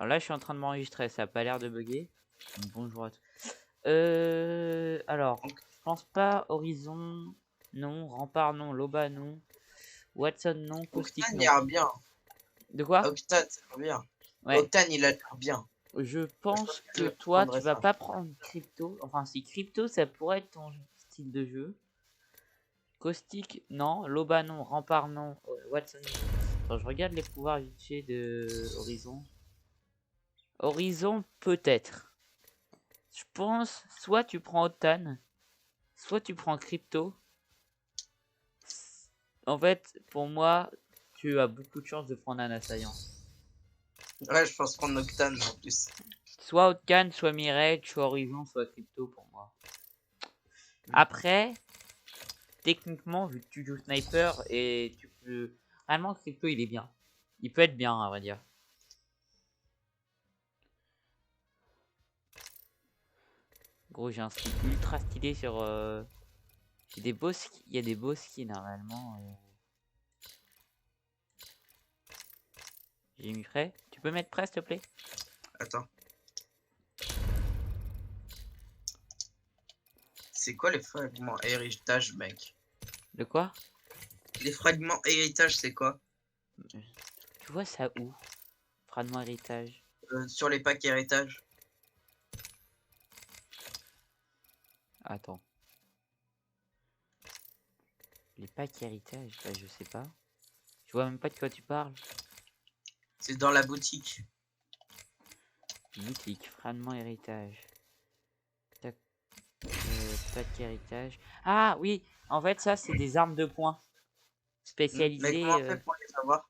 Alors là, je suis en train de m'enregistrer, ça a pas l'air de bugger. Bonjour à tous. Alors, je pense pas. Horizon, non. Rempart, non. Loba, non. Watson, non. Caustic, Octane, il non. a l'air bien. De quoi? Octane, ça a l'air bien. Ouais. Octane, il a l'air bien. Je pense que Je toi, tu prendrais vas ça. pas prendre Crypto. Enfin, si Crypto, ça pourrait être ton style de jeu. Caustic, non. Loba, non. Rempart, non. Watson, non. Attends, je regarde les pouvoirs vite fait de Horizon. Horizon, peut-être. Je pense, soit tu prends Octane, soit tu prends Crypto. En fait, pour moi, tu as beaucoup de chances de prendre un assaillant. Ouais, je pense prendre Octane en plus. Soit Octane, soit Mirage, soit Horizon, soit Crypto pour moi. Après, techniquement, vu que tu joues sniper et tu peux... Réellement, Crypto, il est bien. Il peut être bien, à vrai dire. Gros, j'ai un skin ultra stylé sur... J'ai des beaux skins. Il y a des beaux skins, hein, réellement. J'ai mis prêt. Tu peux mettre prêt, s'il te plaît? Attends. C'est quoi les fragments héritage, mec? De quoi? Les fragments héritage, c'est quoi? Tu vois ça où? Fragment héritage. Sur les packs héritage. Attends. Les packs héritage, bah, je sais pas. Je vois même pas de quoi tu parles. C'est dans la boutique. Boutique, fragment héritage. Tac. Pack héritage. Ah oui, en fait ça c'est des armes de poing. Mais Spécialisées. comment on fait pour les avoir?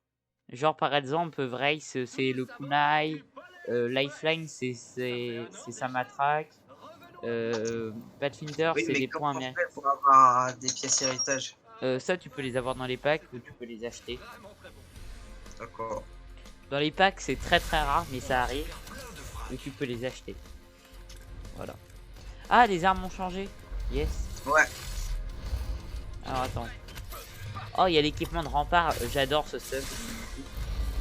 Genre par exemple, Vrace c'est le kunai. Lifeline c'est sa matraque. Pathfinder Oui, c'est mais des comment points on mais fait pour avoir des pièces héritage? ça tu peux les avoir dans les packs ou tu peux les acheter. D'accord. Dans les packs c'est très rare mais ça arrive. Ou tu peux les acheter. Voilà. Ah, les armes ont changé. Yes. Ouais. Alors attends. Oh, il y a l'équipement de rempart. J'adore ce stuff.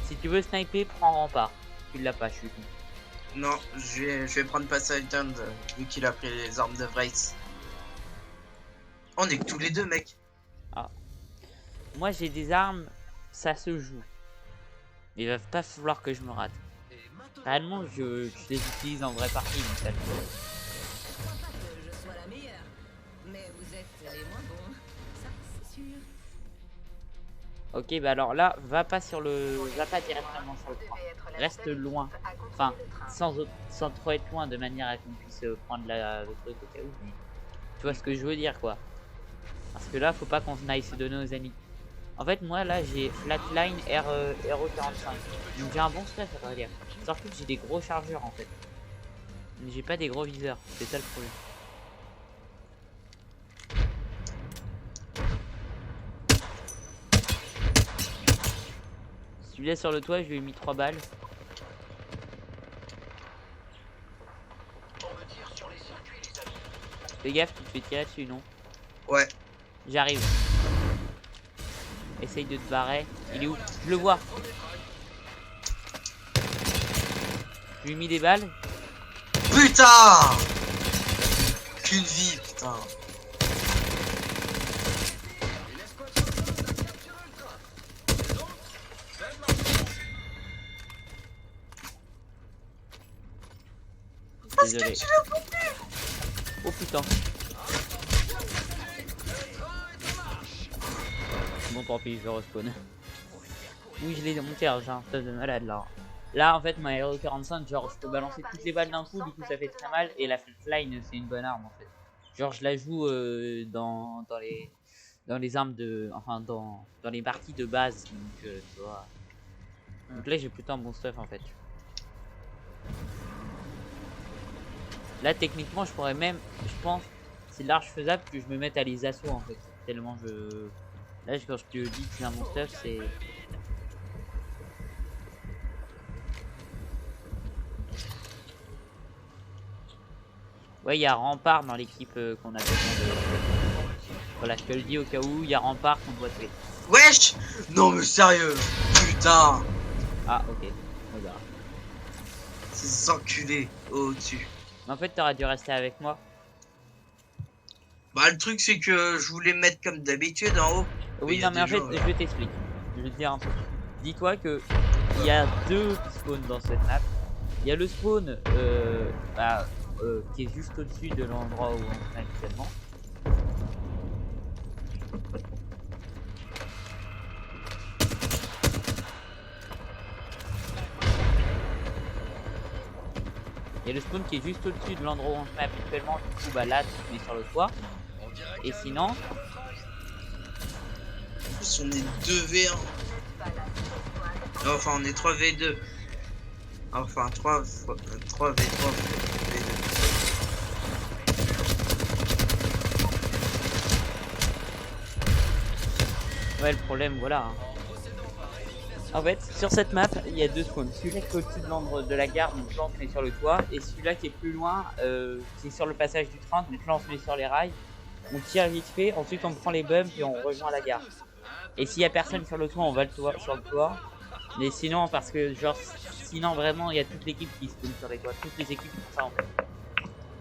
Si tu veux sniper, prends rempart. Tu l'as pas, je suis con. Non, je vais prendre Poseidon vu qu'il a pris les armes de Vrace. On est que tous les deux, mec. Ah. Moi, j'ai des armes. Ça se joue. Il va pas falloir que je me rate. Réellement, je les utilise en vraie partie. Donc ça le fait. Pas que je sois la meilleure, mais vous êtes les moins bons. Ça, c'est sûr. Ok, bah alors là, va pas directement sur le train. Reste loin. Enfin, sans trop être loin de manière à qu'on puisse prendre le truc au cas où. Mais tu vois ce que je veux dire, quoi. Parce que là, faut pas qu'on aille se donner aux amis. En fait, moi, là, j'ai Flatline RO45. Donc j'ai un bon stuff, à vrai dire. Surtout que j'ai des gros chargeurs, en fait. Mais j'ai pas des gros viseurs. C'est ça le problème. Celui-là sur le toit, je lui ai mis 3 balles. Fais gaffe, tu te fais tirer dessus, non? Ouais. J'arrive. Essaye de te barrer. Il est où? Je le vois. Je lui ai mis des balles. Putain! Qu'une vie, putain. Désolé. Oh putain. Bon, tant pis, je vais respawn. Oui, je l'ai monté, hein, j'ai un stuff de malade là. Là, en fait, ma Hero 45, genre, je peux balancer toutes les balles d'un coup, du coup, ça fait très mal. Et la Flatline, c'est une bonne arme en fait. Genre, je la joue dans les armes de. Enfin, dans les parties de base. Donc, tu vois. Donc là, j'ai plutôt un bon stuff en fait. Là, techniquement, je pourrais même. Je pense. C'est large faisable que je me mette à les assauts en fait. Tellement je. Là, quand je te dis que j'ai un bon stuff, c'est. Ouais, il y a Rempart dans l'équipe qu'on a besoin de. Voilà, je te le dis au cas où, il y a Rempart qu'on doit tuer. Wesh! Non mais sérieux! Putain! Ah, ok. Regarde. Ces enculés au-dessus. En fait, t'aurais dû rester avec moi. Bah, le truc, c'est que je voulais mettre comme d'habitude en haut. Oui, Il y a non, mais en des fait, gens, je t'explique. Je vais te dire un truc. Dis-toi que il y a deux spawns dans cette map. Il y a le spawn qui est juste au-dessus de l'endroit où on est actuellement. Il y a le spawn qui est juste au-dessus de l'endroit où on se met habituellement. Du coup, bah là, tu te mets sur le toit. Et sinon, En plus, on est 2v1. Enfin, on est 3v2. Enfin, 3v3 v2. ouais, le problème, voilà. Hein. En fait, sur cette map, il y a deux spawns. Celui-là qui est au-dessus de l'ombre de la gare, donc là on se met sur le toit. Et celui-là qui est plus loin, qui est sur le passage du train, donc là on se met sur les rails. On tire vite fait, ensuite on prend les bumps et on rejoint la gare. Et s'il y a personne sur le toit, on va sur le toit. Mais sinon, parce que genre, sinon vraiment, il y a toute l'équipe qui spawn sur les toits. Toutes les équipes font ça en fait.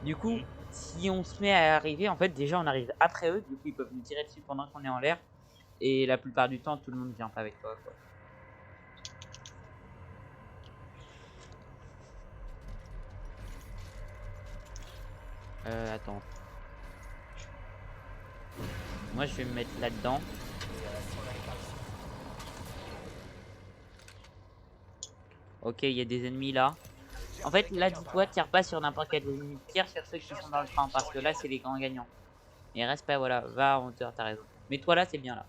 Du coup, si on se met à arriver, en fait, déjà on arrive après eux. Du coup, ils peuvent nous tirer dessus pendant qu'on est en l'air. Et la plupart du temps, tout le monde vient pas avec toi, quoi. Attends. Moi, je vais me mettre là-dedans. Ok, il y a des ennemis là. En fait, là, dis-toi, tire pas sur n'importe quel ennemi. Tire sur ceux qui sont dans le train, parce que là, c'est les grands gagnants. Et reste pas, voilà, va en hauteur, t'as raison. Mais toi là, c'est bien là.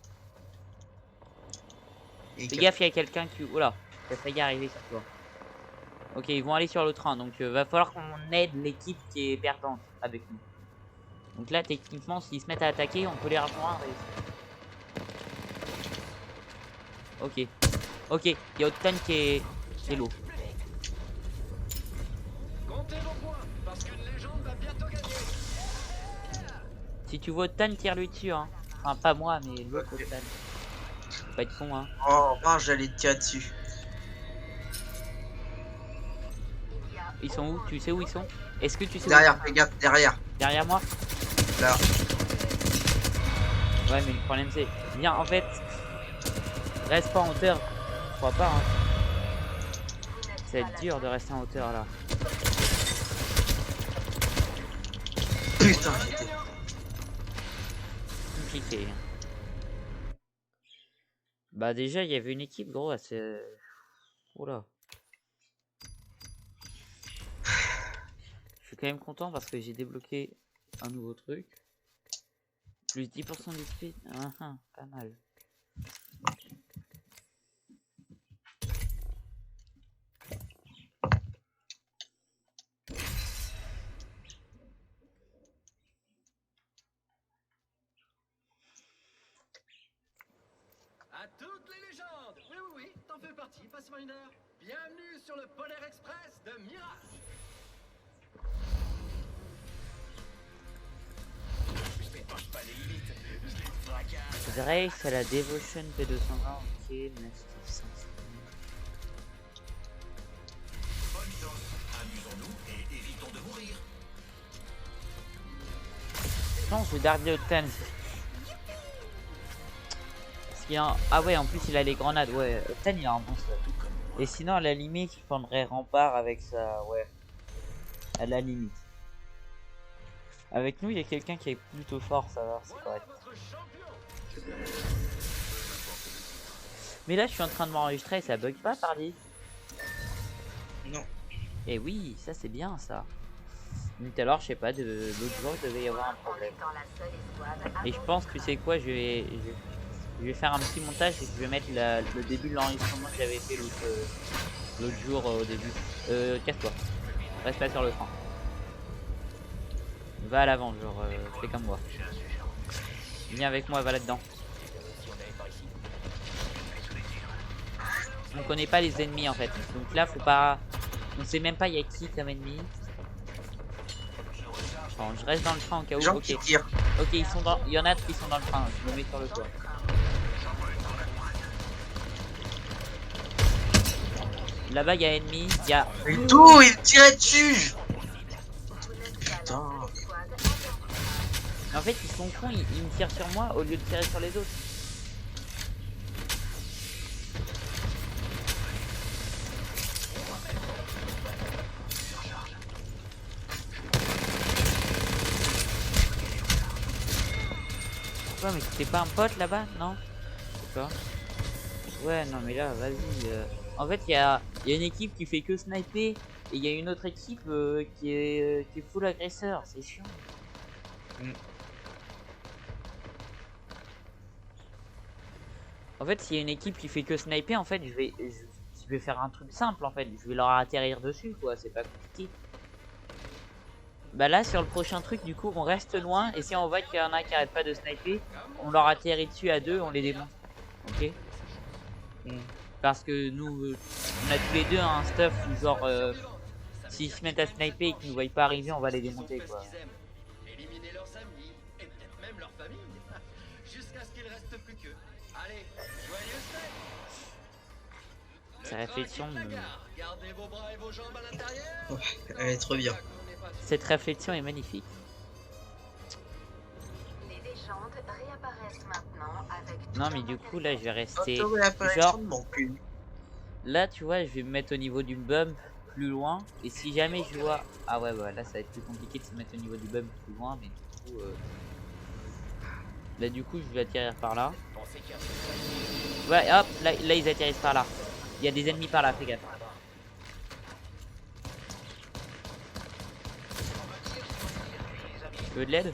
Fais gaffe, il y a quelqu'un qui... Oula, ça failli arriver sur toi. Ok, ils vont aller sur le train, donc va falloir qu'on aide l'équipe qui est perdante avec nous. Donc là, techniquement, s'ils se mettent à attaquer, on peut les rejoindre. Et... Ok, il y a Octane qui est low. Comptez vos points, parce qu'une légende va bientôt gagner. Si tu vois Octane, tire-lui dessus, hein. Enfin, pas moi, mais l'autre Octane. Faut pas être con, hein. Oh, mince, j'allais te tirer dessus. Ils sont où? Tu sais où ils sont? Est-ce que tu sais Derrière, où fais gaffe, derrière. Derrière moi? Là. Ouais, mais le problème c'est... Viens, en fait... Reste pas en hauteur. Je crois pas, hein. Ça va être dur de rester en hauteur, là. Putain, j'étais... Compliqué. Bah déjà, il y avait une équipe, gros, assez... Oula. Je suis quand même content parce que j'ai débloqué un nouveau truc. Plus 10% de speed. Pas mal. À toutes les légendes. Oui, t'en fais partie, Pathfinder. Bienvenue sur le Polaire Express de Mirage. Grace à la Devotion P220. Ok, next. Bonne chance. Amusons-nous et évitons de mourir. Je pense que je vais darder Octane. Parce qu'il a... Ah ouais, en plus il a les grenades. Ouais, Octane il a un bon stuff. Et sinon, à la limite, je prendrais Rempart avec ça. Ouais. À la limite. Avec nous, il y a quelqu'un qui est plutôt fort, ça va, c'est correct. Mais là, je suis en train de m'enregistrer et ça bug pas, pardi. Non. Et oui, ça c'est bien ça. Mais tout à l'heure, je sais pas, de l'autre jour, il devait y avoir un problème. Et je pense que tu sais quoi, je vais faire un petit montage et je vais mettre le début de l'enregistrement que j'avais fait l'autre jour au début. Casse-toi. Reste pas sur le train. Va à l'avant, genre, fais comme moi. Viens avec moi, va là-dedans. On connaît pas les ennemis en fait. Donc là, faut pas... On sait même pas il y a qui comme ennemi. Bon, je reste dans le train au cas où. Ok, ok, ils sont dans... Il y en a qui sont dans le train. Je me mets sur le toit. Là-bas, il y a ennemi. Il y a. Mais d'où il me tirait dessus? Putain. En fait, ils sont cons, ils me tirent sur moi au lieu de tirer sur les autres. Ouais, mais c'était pas un pote là-bas, non? Je sais pas. Ouais, non, mais là, vas-y. En fait, il y a une équipe qui fait que sniper et il y a une autre équipe qui est full agresseur. C'est chiant. En fait, s'il y a une équipe qui fait que sniper, en fait, je vais faire un truc simple, en fait. Je vais leur atterrir dessus, quoi. C'est pas compliqué. Bah là, sur le prochain truc, du coup, on reste loin. Et si on voit qu'il y en a qui arrêtent pas de sniper, on leur atterrit dessus à deux, on les démonte. Ok. Parce que nous, on a tous les deux un stuff où genre, s'ils se mettent à sniper et qu'ils nous voient pas arriver, on va les démonter, quoi. Éliminer leurs amis et peut-être même leur famille. Jusqu'à ce qu'il reste plus qu'eux. Allez, joyeuse fête. Sa réflexion, Gardez vos bras et vos jambes à l'intérieur. Ouais, elle est trop bien. cette réflexion est magnifique. Les légendes réapparaissent maintenant avec Non, mais du coup, là, je vais rester. Auto-réapparition Genre, de mon cul. là, tu vois, je vais me mettre au niveau du bump plus loin. Et si jamais je vois. Ah ouais, bah là, ça va être plus compliqué de se mettre au niveau du bump plus loin. Mais du coup. Là, du coup, je vais atterrir par là. Ouais, hop, là, ils atterrissent par là. Il y a des ennemis par là, fais gaffe. Tu veux de l'aide?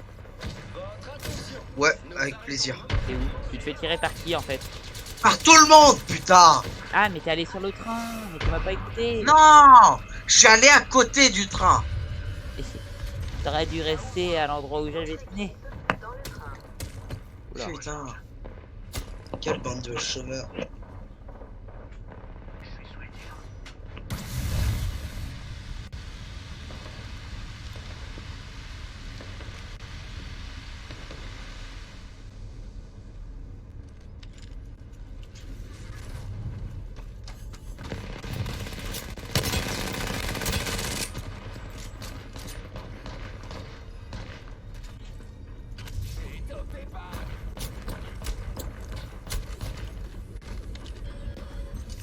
Ouais, avec plaisir. T'es où? Tu te fais tirer par qui en fait? Par tout le monde, putain! Ah, mais t'es allé sur le train, mais tu m'as pas écouté. Non! Je suis allé à côté du train. T'aurais dû rester à l'endroit où j'avais tenu. Oula. Putain. Quelle bande de chômeurs.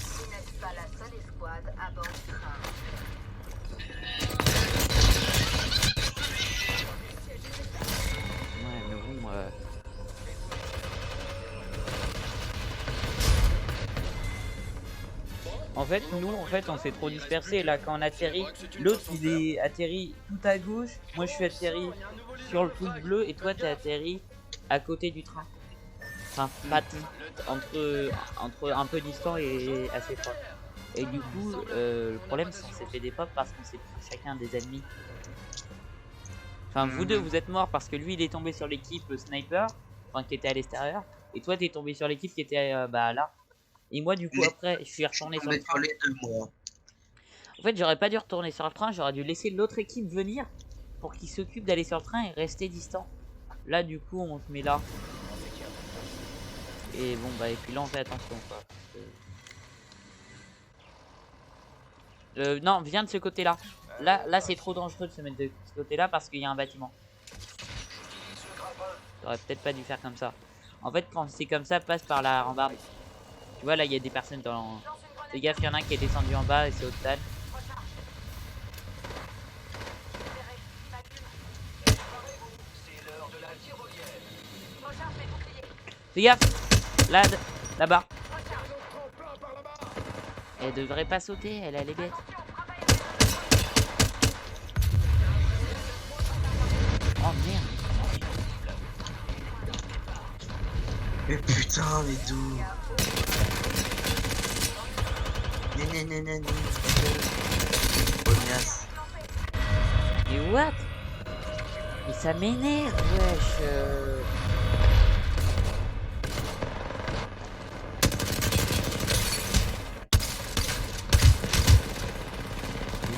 Vous n'êtes pas la seule escouade à bord du train. Ouais, mais bon. En fait, nous, on s'est trop dispersé. Là, quand on atterrit, l'autre il est atterri tout à gauche. Moi, je suis atterri sur le truc bleu et toi, t'es atterri à côté du train. Enfin, pas entre un peu distant et assez proche. Et du coup, le problème, c'est qu'on s'est fait des pop parce qu'on s'est pris chacun des ennemis. Enfin, vous deux, vous êtes morts parce que lui, il est tombé sur l'équipe sniper, enfin, qui était à l'extérieur. Et toi, t'es tombé sur l'équipe qui était bah là. Et moi, du coup, après, je suis retourné sur le train. Les deux, moi. En fait, j'aurais pas dû retourner sur le train, j'aurais dû laisser l'autre équipe venir pour qu'ils s'occupent d'aller sur le train et rester distant. Là, du coup, on se met là. Et bon, bah, et puis là, on fait attention, quoi. Non, viens de ce côté-là. Là, c'est trop dangereux de se mettre de ce côté-là parce qu'il y a un bâtiment. J'aurais peut-être pas dû faire comme ça. En fait, quand c'est comme ça, passe par la rambarde. Tu vois, là, il y a des personnes dans... Fais gaffe, il y en a un qui est descendu en bas et c'est Otan. Fais gaffe. Là-bas. Elle devrait pas sauter, elle est bête. Oh merde. Mais putain, mais d'où? Bognasse. Mais what? Mais ça m'énerve, wesh.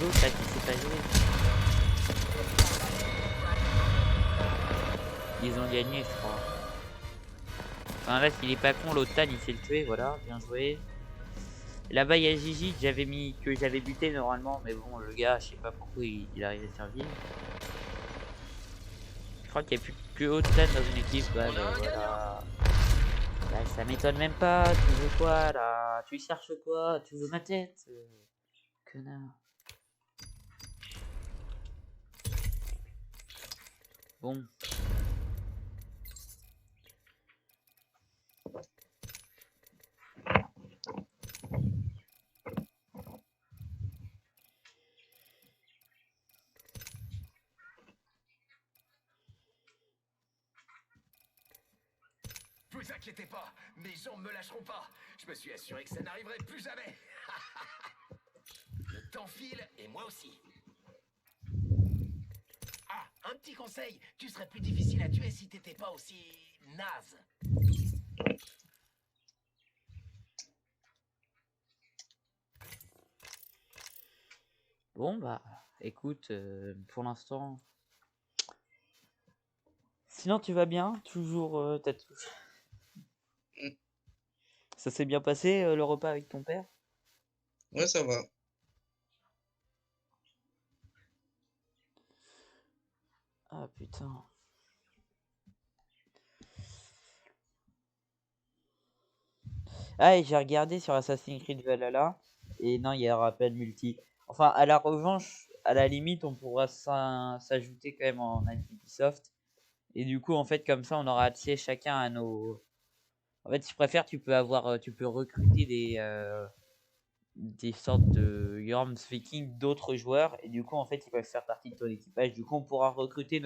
L'autre là qui sait pas jouer. Ils ont gagné, je crois. Enfin là, s'il est pas con, l'autre il sait le tuer, voilà, bien joué. Là-bas, il y a Gigi que j'avais buté normalement, mais bon, le gars, je sais pas pourquoi il arrive à survivre. Je crois qu'il n'y a plus que Haute-Tane dans une équipe. Ouais, bah, voilà. Bah, ça m'étonne même pas. Tu veux quoi là? Tu cherches quoi? Tu veux ma tête? Connard. Bon. Vous inquiétez pas, mes jambes me lâcheront pas. Je me suis assuré que ça n'arriverait plus jamais. Le temps file et moi aussi. Ah, un petit conseil, tu serais plus difficile à tuer si t'étais pas aussi naze. Bon, bah, écoute, pour l'instant. Sinon, tu vas bien? Toujours, t'as tout. Ça s'est bien passé le repas avec ton père? Ouais, ça va. Ah putain. Ah, et j'ai regardé sur Assassin's Creed Valhalla. Et non, il y aura pas de multi. Enfin, à la revanche, à la limite, on pourra s'ajouter quand même en Ubisoft. Et du coup, en fait, comme ça, on aura accès chacun à nos. En fait, si je préfère, tu peux recruter des sortes de Yorms Viking d'autres joueurs. Et du coup, en fait, ils peuvent faire partie de ton équipage. Du coup, on pourra recruter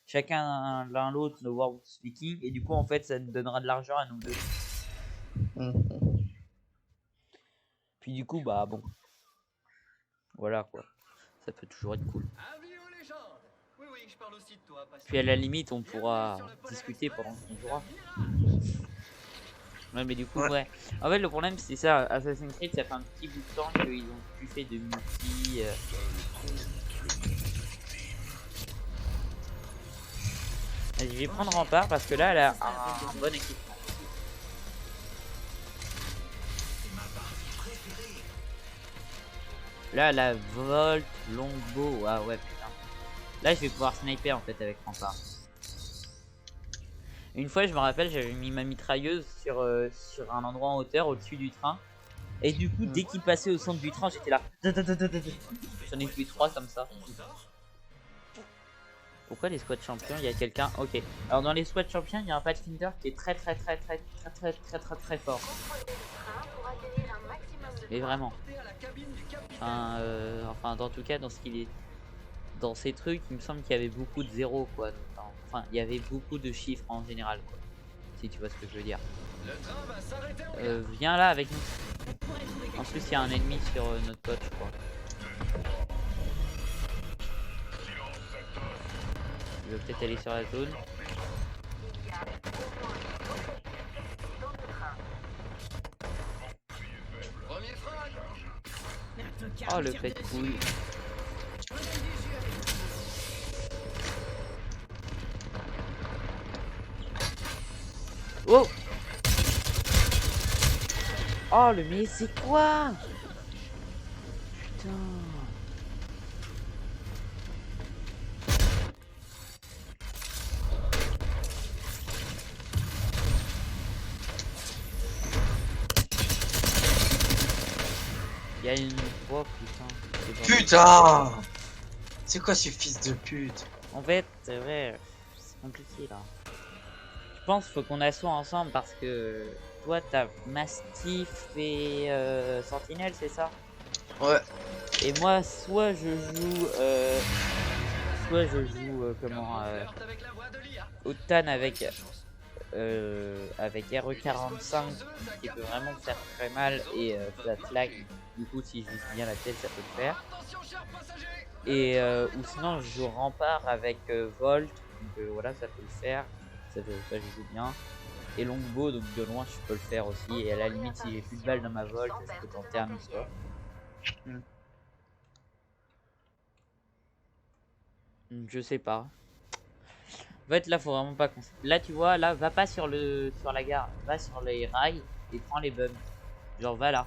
chacun l'un l'autre nos Worms Viking. Et du coup, en fait, ça nous donnera de l'argent à nous deux. Puis du coup, bah bon. Voilà quoi. Ça peut toujours être cool. Avis aux légendes. Oui, oui, je parle aussi de toi. Puis à la limite, on pourra discuter pendant qu'on jouera. Ouais, mais du coup, ouais. En fait, le problème, c'est ça. Assassin's Creed, ça fait un petit bout de temps qu'ils ont plus fait de multi. Vas-y, je vais prendre Rempart parce que là, elle a un bon équipement. Là, la Volt, Longbow. Ah ouais, putain. Là, je vais pouvoir sniper en fait avec Rempart. Une fois, je me rappelle, j'avais mis ma mitrailleuse sur un endroit en hauteur au-dessus du train. Et du coup, dès qu'il passait au centre du train, j'étais là. J'en ai tué 3 comme ça. Pourquoi les squad champions? Il y a quelqu'un. Ok. Alors, dans les squad champions, il y a un Pathfinder qui est très fort. Mais vraiment. Enfin, dans tout cas, dans ce qu'il est. Dans ces trucs, il me semble qu'il y avait beaucoup de zéros, quoi. Enfin, il y avait beaucoup de chiffres en général, quoi. Si tu vois ce que je veux dire. Viens là avec nous. En plus, il y a un ennemi sur notre pote, je crois. Il veut peut-être aller sur la zone. Oh, le pet couille. Oh! Oh, le mais c'est quoi? Putain. Il y a une... Oh putain. Putain! C'est quoi ce fils de pute? En fait, c'est vrai, c'est compliqué là. Je pense qu'il faut qu'on assoie ensemble parce que toi t'as Mastiff et Sentinelle, c'est ça? Ouais. Et moi, soit je joue comment Haute-Tane avec RE45 qui peut vraiment faire très mal et Flat Flag. Du coup, si je vise bien la tête, ça peut le faire. Et ou sinon, je joue Rempart avec Volt. Donc voilà, ça peut le faire. Ça je joue bien. Et Longbow, donc de loin, je peux le faire aussi. Et à la limite, si j'ai plus de balles dans ma Volt, je peux tenter un score. Je sais pas. En fait, là, faut vraiment pas qu'on... Là, tu vois, là, va pas sur la gare. Va sur les rails et prends les bums. Genre, va là.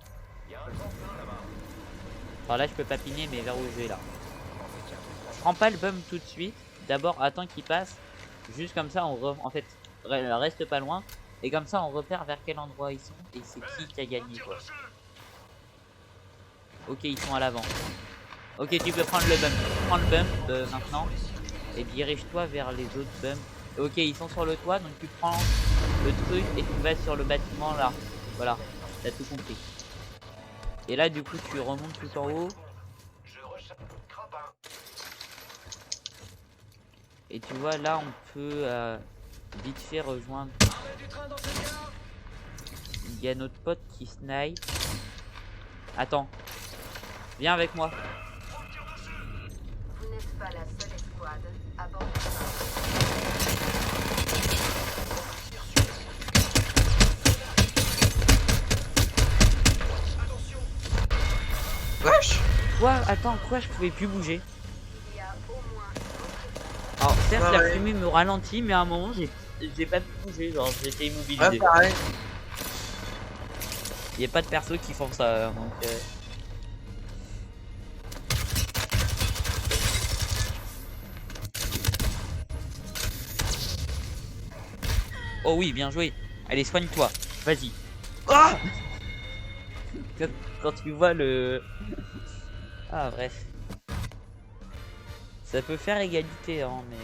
Enfin là je peux papiner, mais vers où je vais là. Je prends pas le bum tout de suite. D'abord attends qu'il passe. Juste comme ça en fait reste pas loin. Et comme ça on repère vers quel endroit ils sont. Et c'est qui a gagné quoi. Ok, ils sont à l'avant. Ok, tu peux prendre le bump. Prends le bump maintenant. Et dirige-toi vers les autres bumps. Ok, ils sont sur le toit, donc tu prends le truc et tu vas sur le bâtiment là. Voilà, t'as tout compris. Et là, du coup, tu remontes tout en haut. Et tu vois, là, on peut vite fait rejoindre. Il y a notre pote qui snipe. Attends, viens avec moi. Vous n'êtes pas la seule escouade à bord du train. Wesh. Quoi? Attends, quoi? Je pouvais plus bouger. Il y a au moins Alors, certes, Ah la ouais. fumée me ralentit, mais à un moment, j'ai pas pu bouger. Genre, j'étais immobilisé. Ouais, pareil. Il n'y a pas de perso qui font ça. Donc, Oh oui, bien joué. Allez, soigne-toi. Vas-y. Ah. Quand tu vois le... Ah, bref. Ça peut faire égalité, hein, mais...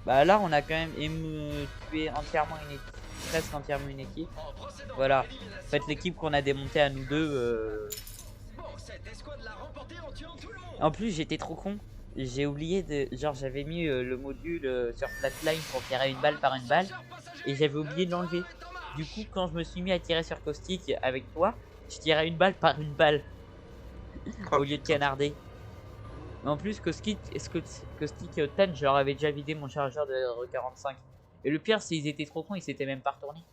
Bah là, on a quand même tué entièrement une équipe. Presque entièrement une équipe. Voilà. En fait, l'équipe qu'on a démontée à nous deux... En plus, j'étais trop con. J'ai oublié de... Genre, j'avais mis le module sur Flatline pour tirer une balle par une balle. Et j'avais oublié de l'enlever. Du coup, quand je me suis mis à tirer sur Caustic avec toi, je tirais une balle par une balle. Au lieu de canarder. Mais en plus, Caustic Tan, je leur avais déjà vidé mon chargeur de R45. Et le pire, c'est qu'ils étaient trop cons, ils s'étaient même pas retournés.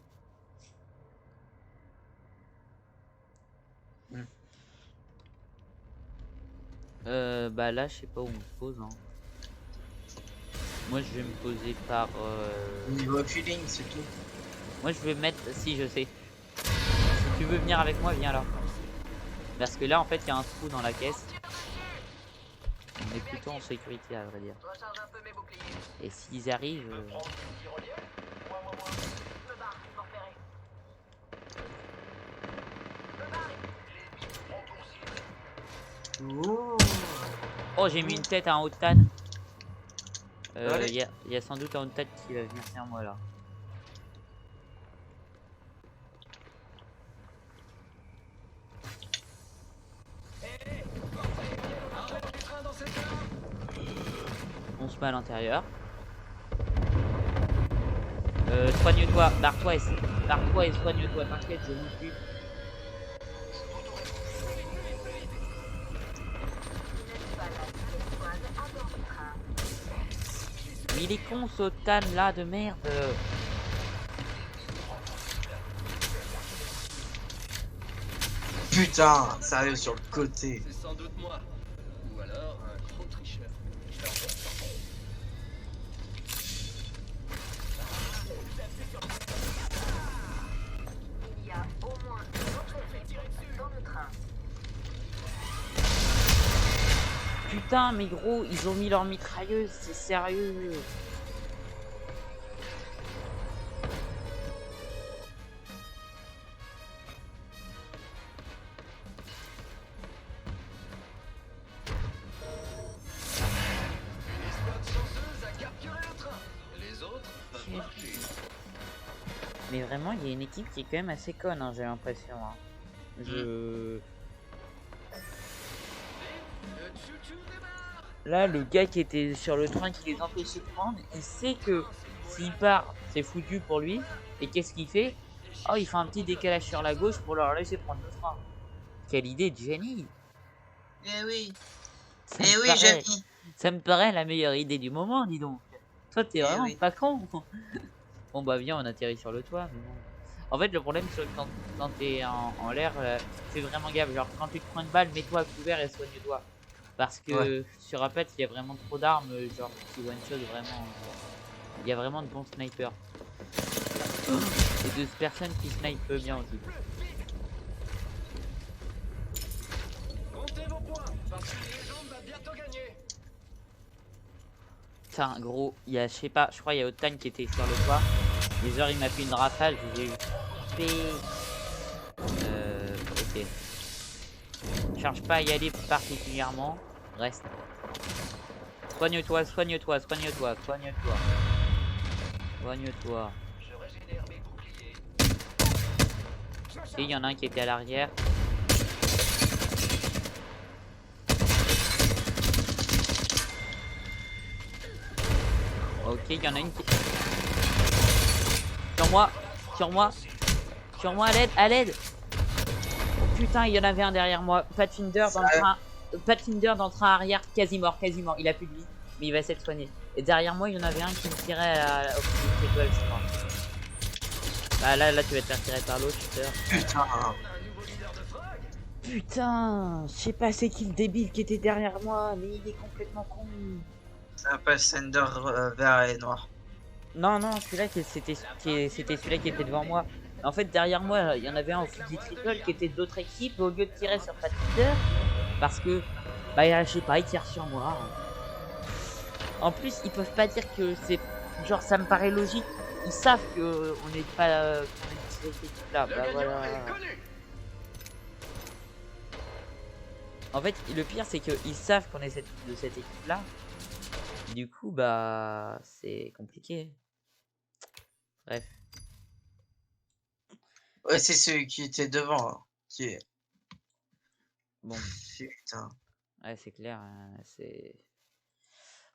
Bah là, je sais pas où on se pose. Hein. Moi, je vais me poser par... Niveau feeling, c'est tout. Moi, je vais mettre... Si, je sais. Si tu veux venir avec moi, viens là. Parce que là, en fait, il y a un trou dans la caisse. On est plutôt en sécurité, à vrai dire. Et s'ils arrivent... Ouh. Oh, j'ai mis une tête à un haut de Tan. Il y a sans doute un haut de tête qui va venir vers moi là. On se met à l'intérieur. Soigne-toi, barre-toi et soigne-toi, t'inquiète, je m'occupe. Mais il est con ce Tan là de merde. Putain, ça arrive sur le côté. C'est sans doute moi. Ou alors un gros tricheur. Il y a au moins une autre équipe dans le train. Putain, mais gros, ils ont mis leur mitrailleuse, c'est sérieux. Mais vraiment, il y a une équipe qui est quand même assez conne, hein, j'ai l'impression. Hein. Là, le gars qui était sur le train qui les empêchait de prendre, il sait que s'il part, c'est foutu pour lui. Et qu'est-ce qu'il fait? Oh, il fait un petit décalage sur la gauche pour leur laisser prendre le train. Quelle idée de génie! Eh oui. Ça Eh me oui, paraît- j'ai mis. Ça me paraît la meilleure idée du moment, dis donc. Toi, t'es vraiment oui. pas con. Bon, bah, viens, on atterrit sur le toit. Mais bon. En fait, le problème, c'est que quand t'es en l'air, fais vraiment gaffe. Genre, quand tu te prends une balle, mets-toi à couvert et soigne-toi. Parce que sur Apat, il y a vraiment trop d'armes. Genre, qui one-shot vraiment. Il y a vraiment de bons snipers. Et de personnes qui snipent bien aussi. parce qu'une légende va bientôt gagner. Putain, gros, il y a, je sais pas, je crois il y a Otane qui était sur le toit. Les heures, il m'a fait une rafale, je les ai fait. Ok. Cherche pas à y aller particulièrement. Reste. Soigne-toi, soigne-toi, soigne-toi, soigne-toi. Soigne-toi. Je régénère mes boucliers. Et il y en a un qui était à l'arrière. Ok, il y en a une qui... Sur moi, sur moi, sur moi, à l'aide. Oh, putain, il y en avait un derrière moi. Pathfinder dans le train. Pathfinder dans le train arrière, quasi mort, quasi mort. Il a plus de vie, mais il va essayer de soigner. Et derrière moi, il y en avait un qui me tirait au petit étoile, je crois. Bah là, tu vas te faire tirer par l'autre, j'ai peur. Putain. Un nouveau leader de frog. Putain, je sais pas c'est qui le débile qui était derrière moi, mais il est complètement con. C'est un Pathfinder vert et noir. Non, non, celui-là c'était celui-là qui était devant moi. En fait, derrière moi, il y en avait un au fusil triple qui était d'autres équipes. Au lieu de tirer sur Pathfinder, parce que, bah, je sais pas, ils tirent sur moi. En plus, ils peuvent pas dire que c'est. Genre, ça me paraît logique. Ils savent que on n'est pas. Qu'on est de cette équipe-là. Le Bah gagnant voilà. est connu. En fait, le pire, c'est qu'ils savent qu'on est de cette équipe-là. Du coup, bah, c'est compliqué. Bref. Ouais, c'est celui qui était devant. Hein, qui est... Bon, Putain. ouais, c'est clair. C'est.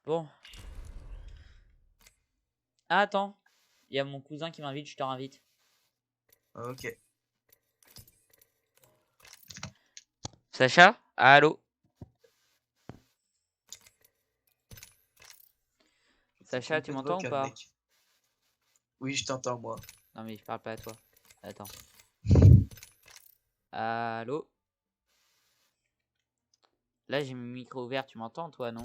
Bon. Ah, attends. Il y a mon cousin qui m'invite, je te réinvite. Ok. Sacha? Allô? Sacha, tu Trompé de m'entends ou vocal, pas? mec. Oui, je t'entends, moi. Non, mais je parle pas à toi. Attends. Allô? Là, j'ai mon micro ouvert, tu m'entends, toi, non?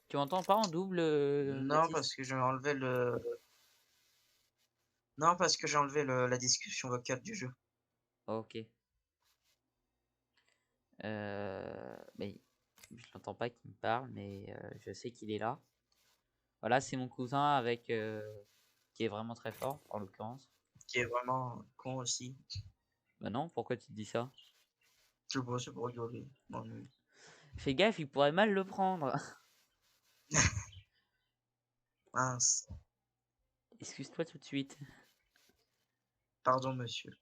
Tu m'entends pas en double, Non, Baptiste? parce que j'ai enlevé le... Non, parce que j'ai enlevé la discussion vocale du jeu. Ok. Mais je l'entends pas qu'il me parle, mais je sais qu'il est là. Voilà, c'est mon cousin avec qui est vraiment très fort, en l'occurrence. Qui est vraiment con aussi. Bah non, pourquoi tu te dis ça? Je vois, c'est pour rigoler. Non, mais... Fais gaffe, il pourrait mal le prendre. Mince. Excuse-toi tout de suite. Pardon, monsieur.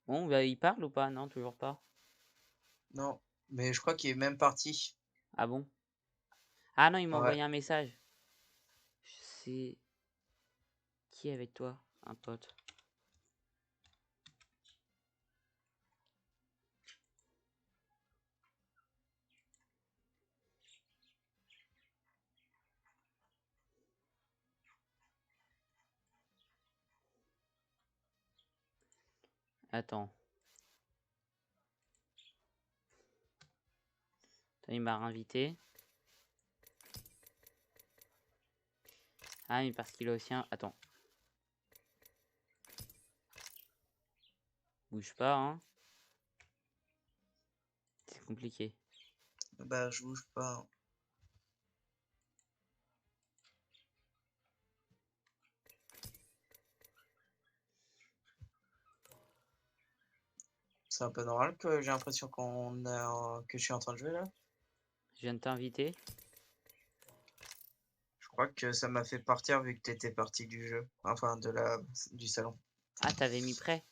Bon, bah, il parle ou pas? Non, toujours pas. Non, mais je crois qu'il est même parti. Ah bon? Ah non, il m'a Ouais. envoyé un message. C'est qui est avec toi? Un pote. Attends. Attends, il m'a réinvité. Ah, mais parce qu'il a aussi un... Attends. Bouge pas, hein. C'est compliqué. Bah, je bouge pas. C'est un peu normal que j'ai l'impression que je suis en train de jouer là. Je viens de t'inviter. Je crois que ça m'a fait partir vu que t'étais parti du jeu. Enfin, du salon. Ah, t'avais mis prêt.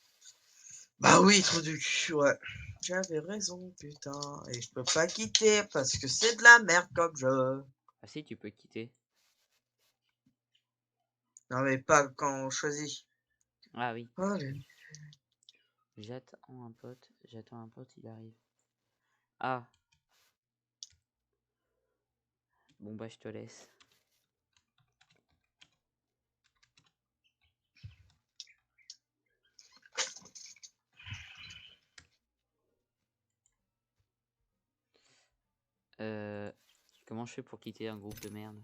Bah oui, trou du cul, ouais. J'avais raison, putain. Et je peux pas quitter parce que c'est de la merde comme jeu. Ah si, tu peux quitter. Non, mais pas quand on choisit. Ah oui. Allez. J'attends un pote, il arrive. Ah. Bon bah je te laisse. Euh, Comment je fais pour quitter un groupe de merde?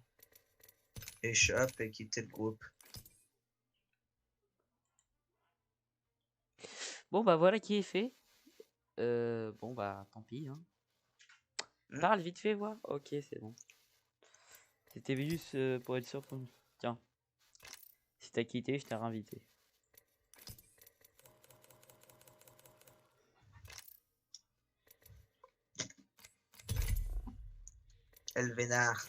Échappe et quitter le groupe. Bon bah voilà qui est fait. Bon bah tant pis hein. Parle vite fait voir. Ok c'est bon. C'était juste pour être sûr. Tiens. Si t'as quitté, je t'ai réinvité. El vénard.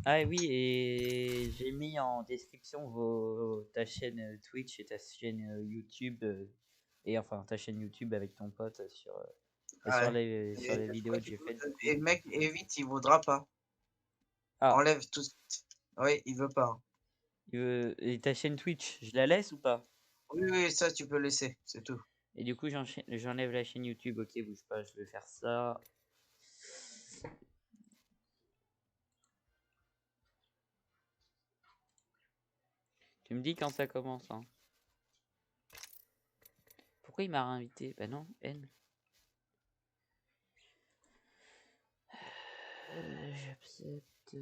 Ah oui, et j'ai mis en description ta chaîne Twitch et ta chaîne YouTube. Et enfin ta chaîne YouTube avec ton pote sur, sur les vidéos que j'ai faites. Et mec, évite, il voudra pas. Ah, Enlève tout. Oui, il veut pas. et ta chaîne Twitch, je la laisse ou pas? Oui, oui, ça tu peux laisser, c'est tout. Et du coup, j'enlève la chaîne YouTube. Ok, bouge pas, je vais faire ça. Tu me dis quand ça commence, hein. Pourquoi il m'a réinvité? Bah non, N. J'accepte.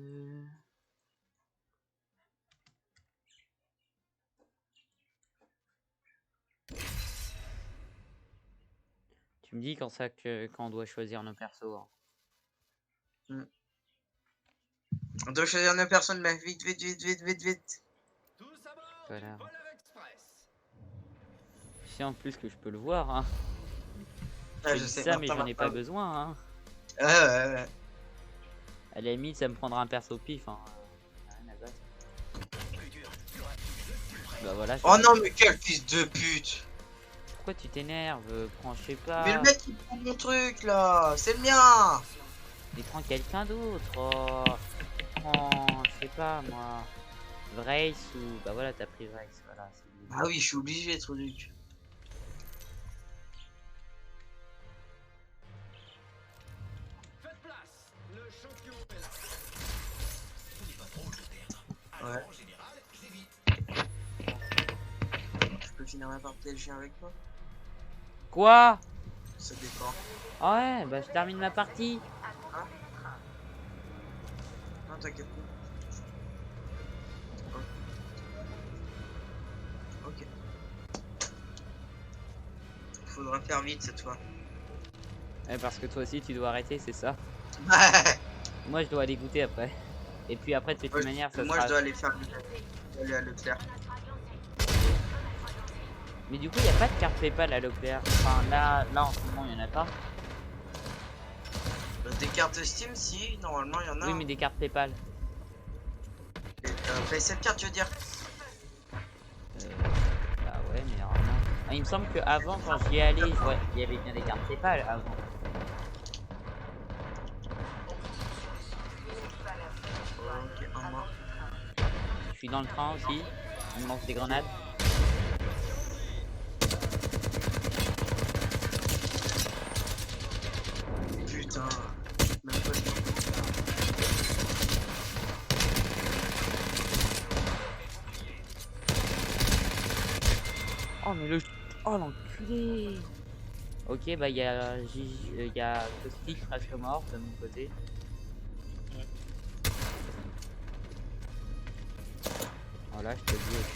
Tu me dis quand quand on doit choisir nos persos, hein. On doit choisir une personne, mais vite, vite, vite, vite, vite, vite. Tous à bord Voilà. du Polaire Express. Je sais en plus que je peux le voir, hein. Ah, Je je dis sais ça, mais Martin, j'en ai pas Martin. besoin, hein. Ouais. À la limite, ça me prendra un perso pif, hein. Rien à battre. Bah voilà. Oh non, mais quel fils de pute. Pourquoi tu t'énerves? Prends, je sais pas. Mais le mec il prend mon truc là, c'est le mien. Mais prends quelqu'un d'autre. Oh. Prends, je sais pas moi. Vrace ou. Bah voilà, t'as pris Vrace. Voilà, c'est bon. Ah oui, je suis obligé, truc. Faites place, le champion est là. Ouais. Je peux finir ma partie le chien avec toi? Quoi? Ça dépend. Ah ouais, bah je termine ma partie. Non, t'inquiète pas. Ok. Faudra faire vite cette fois. Ouais, parce que toi aussi tu dois arrêter, c'est ça. Moi je dois aller goûter après. Et puis après de toute manière ça Moi sera... je dois aller faire aller à Leclerc. Mais du coup il n'y a pas de carte PayPal à Leclerc. Enfin là en ce moment il n'y en a pas. Des cartes Steam, si, normalement il y en a. Oui mais des cartes PayPal. Fais cette carte, je veux dire. Bah ouais mais normalement... Ah, il me semble qu'avant quand j'y allais, il y avait bien des cartes PayPal avant. Ok, un mois. Je suis dans le train aussi. On me lance des grenades. Putain, même pas le temps. Oh mais le... Oh l'enculé. Ok bah il y a Caustic presque mort de mon côté. Voilà je te dis ok.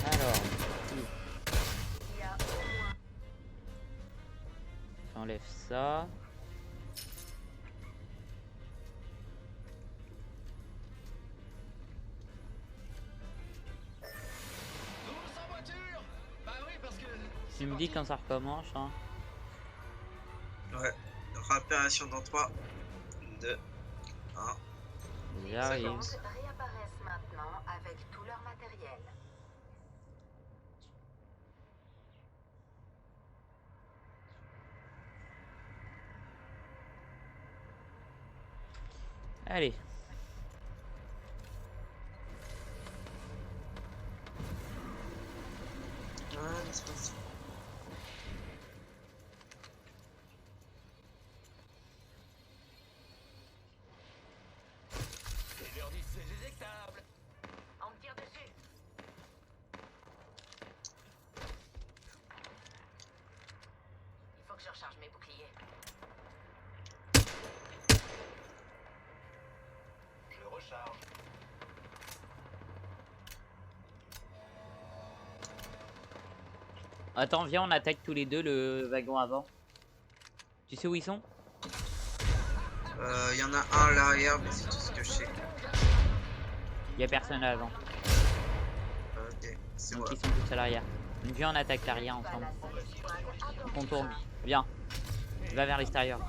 Alors j'enlève ça. Tous en voiture. Bah oui, parce que... Tu me dis quand ça recommence hein. Ouais, réparation dans 3, 2, 1. J'arrive. réapparaissent maintenant avec tout leur matériel. Allez. Allez, c'est parti. Et leur dit c'est détectable. On me tire dessus. Il faut que je recharge mes boucliers. Je le recharge. Attends, viens, on attaque tous les deux le wagon avant. Tu sais où ils sont? Y en a un là arrière, mais c'est tout ce que je sais. Y a personne à l'avant. Ok, c'est Donc moi. ils sont tous à l'arrière. Donc viens, on attaque l'arrière ensemble. On contourne. Viens. Va vers l'extérieur.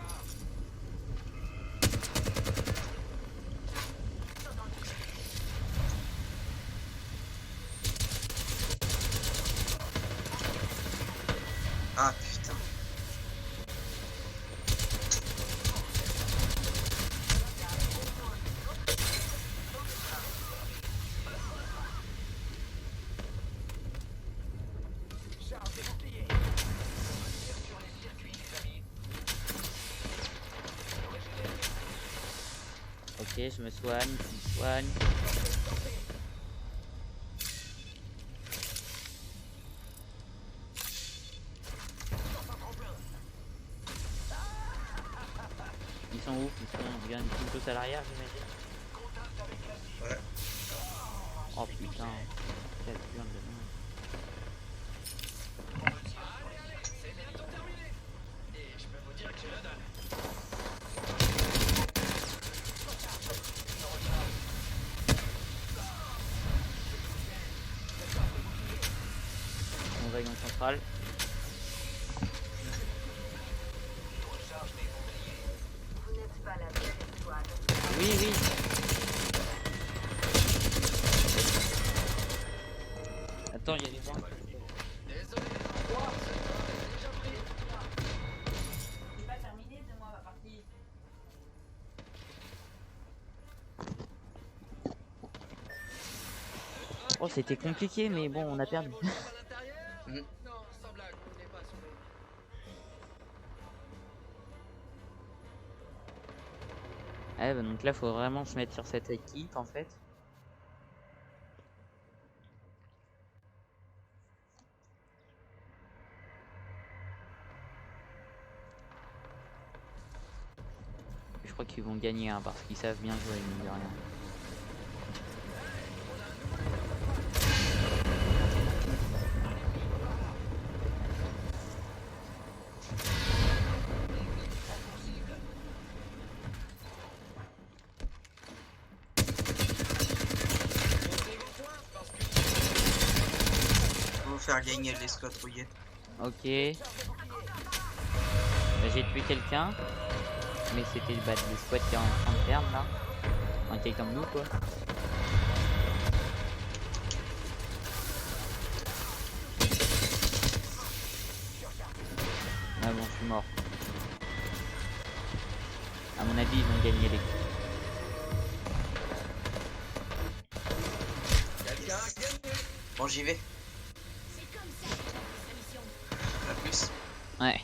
Ah putain. Charge des boucliers. Tire sur les circuits, les amis. Ok, je me soigne, je me soigne. Ils sont où? Ils sont tous à l'arrière, j'imagine. Ouais. Oh putain. Quelle putain de merde. C'est bientôt terminé. Et je peux vous dire que j'ai la dalle. Mon wagon central. Vous n'êtes pas la seule escouade. Oui, oui. Attends, il y a des gens. Désolé. C'est déjà pris. C'est pas terminé, c'est moi ma partie. Oh, c'était compliqué, mais bon, on a perdu. À l'intérieur Mhm. Non, sans blague, on n'est pas sauvé. Ouais, bah donc là, faut vraiment se mettre sur cette équipe en fait. Je crois qu'ils vont gagner hein, parce qu'ils savent bien jouer, mine de rien. Faut faire gagner les squads rouillés. Ok. Bah, j'ai tué quelqu'un. Mais c'était le squad qui est en train de perdre là. Un quelqu'un comme nous quoi. Ah bon, je suis mort. À mon avis, ils vont gagner les. Quelqu'un a gagné. Bon, j'y vais. C'est comme ça qu'on fait sa mission. À plus. Ouais.